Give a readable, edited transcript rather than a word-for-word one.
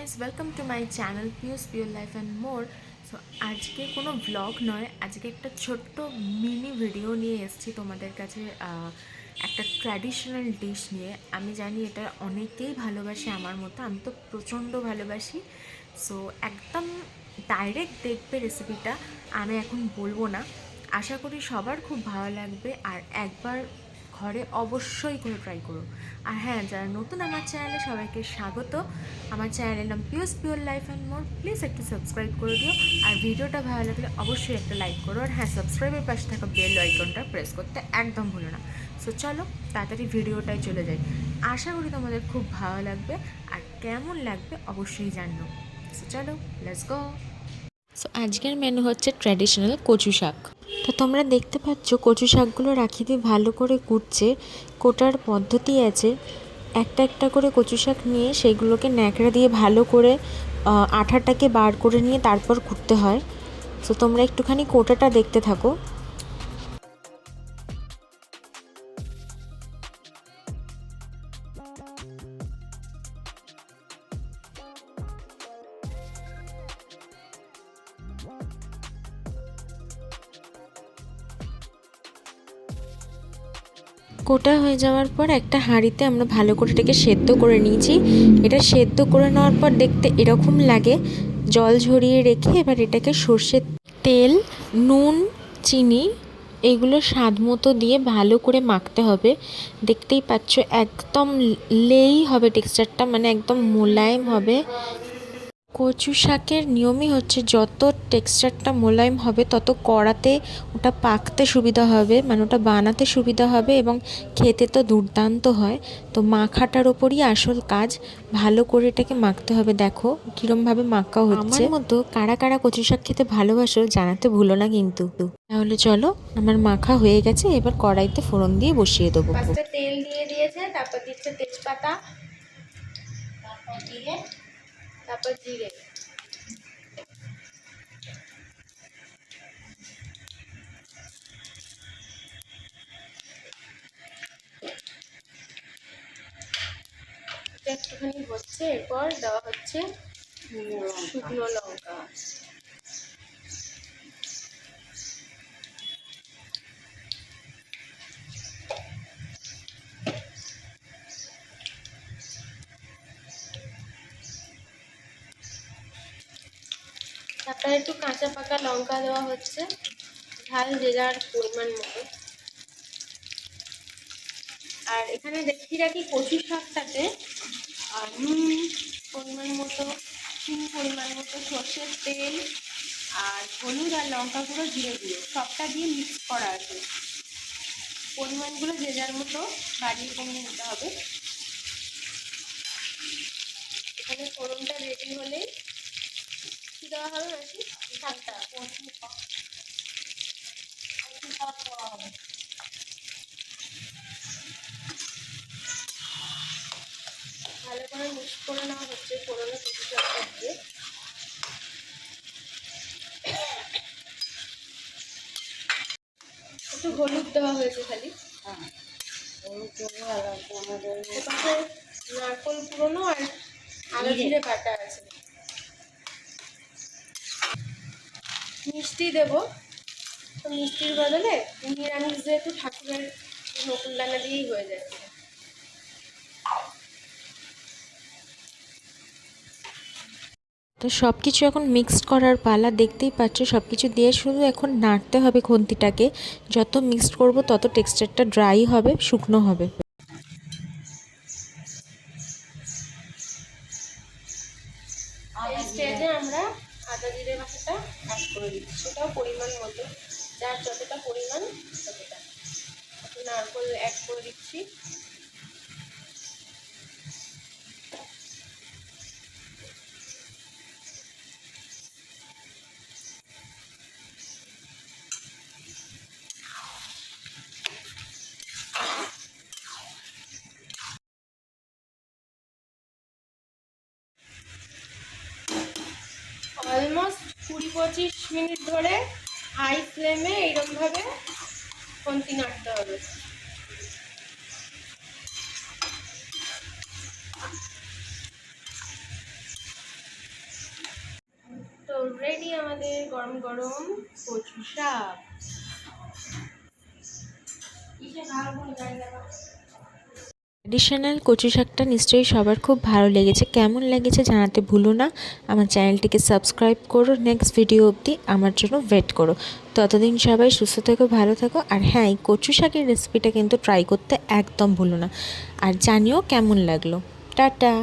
Guys, welcome to my channel pure life and more. So আজকে কোনো blog নয়, আজকে একটা ছোট্ট মিনি ভিডিও নিয়ে এসেছি তোমাদের কাছে। একটা ট্র্যাডিশনাল ডিশ নিয়ে। আমি জানি এটা অনেকেই ভালোবাসে আমার মতো, আমি তো প্রচণ্ড ভালোবাসি। সো একদম ডাইরেক্ট দেখবে রেসিপিটা, আমি এখন বলবো না। আশা করি সবার খুব ভালো লাগবে, আর একবার ঘরে অবশ্যই করে ট্রাই করো। আর হ্যাঁ, যারা নতুন আমার চ্যানেলে, সবাইকে স্বাগত। আমার চ্যানেলের নাম pure life and more. Please একটু সাবস্ক্রাইব করে দিও, আর ভিডিওটা ভালো লাগলে অবশ্যই একটা লাইক করো। আর হ্যাঁ, সাবস্ক্রাইবের পাশে থাকা বেল আইকনটা প্রেস করতে একদম ভুলো না। সো চলো তাড়াতাড়ি ভিডিওটায় চলে যাই। আশা করি তোমাদের খুব ভালো লাগবে, আর কেমন লাগবে অবশ্যই জানিও। সো চলো, লেটস গো। সো আজকের মেনু হচ্ছে ট্র্যাডিশনাল কচু শাক। তো তোমরা দেখতে পাচ্ছ কচু শাকগুলো রাখি দিয়ে ভালো করে কুটছে। কোটার পদ্ধতি আছে, একটা একটা করে কচু শাক নিয়ে সেইগুলোকে ন্যাকড়া দিয়ে ভালো করে আঠাটাকে বার করে নিয়ে তারপর কুটতে হয়। তো তোমরা একটুখানি কোটাটা দেখতে থাকো। কোটা হয়ে যাওয়ার পর একটা হাঁড়িতে আমরা ভালো করে এটাকে সেদ্ধ করে নিয়েছি। এটা সেদ্ধ করে নেওয়ার পর দেখতে এরকম লাগে। জল ঝরিয়ে রেখে এবার এটাকে সর্ষের তেল, নুন, চিনি এইগুলো স্বাদ মতো দিয়ে ভালো করে মাখতে হবে। দেখতেই পাচ্ছ একদম লেই হবে টেক্সচারটা, মানে একদম মোলায়েম হবে। কচু শাকের নিয়মই হচ্ছে যত টেক্সচারটা মোলায়েম হবে তত কড়াতে ওটা পাকতে সুবিধা হবে, মানে ওটা বানাতে সুবিধা হবে, এবং খেতে তো দুর্দান্ত হয়। তো মাখাটার ওপরই আসল কাজ, ভালো করে এটাকে মাখতে হবে। দেখো কীরমভাবে মাখা হচ্ছে। আমার মতো কারা কারা কচু শাক খেতে ভালোবাসো জানাতে ভুলো না কিন্তু। তাহলে চলো, আমার মাখা হয়ে গেছে, এবার কড়াইতে ফোড়ন দিয়ে বসিয়ে দেবো। ফার্স্টে তেল দিয়ে দিয়েছে, তারপর দিচ্ছে তেজপাতা, তারপর জিরে। একটুখানি হচ্ছে, এরপর দেওয়া হচ্ছে শুকনো লঙ্কা। তারপরে একটু কাঁচা পাকা লঙ্কা দেওয়া হচ্ছে, ঝাল যে যার পরিমাণ মতো। আর এখানে দেখি রাখি কচু শাকটাতে নুন পরিমাণ মতো, চিনি পরিমাণ মতো, সর্ষের তেল আর হলুদ আর লঙ্কা গুঁড়ো, জিরে গুঁড়ো সবটা দিয়ে মিক্স করা আছে। পরিমাণগুলো যে যার মতো বাড়িয়ে কমিয়ে নিতে হবে। এখানে ফোড়নটা রেডি হলে কি দেওয়া হবে বেশি? শাকটা ভালো করে মিক্স করে নেওয়া হচ্ছে ফোড়নে কচু শাকটা দিয়ে। একটু হলুদ দেওয়া হয়েছে খালি। এপাশে নারকোল পুরনো আর আদা জিরে বাটা আছে। মিষ্টি দেবো, তো মিষ্টির বদলে নিরামিষ যেহেতু ঠাকুরের নকুল দানা দিয়েই হয়ে যায়। তো সব কিছু এখন মিক্সড করার পালা। দেখতেই পাচ্ছ সব কিছু দিয়ে শুধু এখন নাড়তে হবে খুন্তিটাকে। যত মিক্সড করব তত টেক্সচারটা ড্রাই হবে, শুকনো হবে। এই স্টেজে আমরা আদা জিরে বাটাটা অ্যাড করে দিচ্ছি, সেটাও পরিমাণ মতো, যার যতটা পরিমাণ ততটা। একটু নারকোল অ্যাড করে দিচ্ছি। অলমোস্ট 20-25 মিনিট ধরে হাই ফ্লেমে এইরকমভাবে খুন্তি নাড়তে হবে। রেডি আমাদের গরম গরম কচু শাক। ট্র্যাডিশনাল কচু শাকটা নিশ্চয়ই সবার খুব ভালো লেগেছে। কেমন লেগেছে জানাতে ভুলো না। আমার চ্যানেলটিকে সাবস্ক্রাইব করো। নেক্সট ভিডিও অবধি আমার জন্য ওয়েট করো। ততদিন সবাই সুস্থ থেকো, ভালো থেকো। আর হ্যাঁ, এই কচু শাকের রেসিপিটা কিন্তু ট্রাই করতে একদম ভুলো না। আর জানিও কেমন লাগলো। টাটা।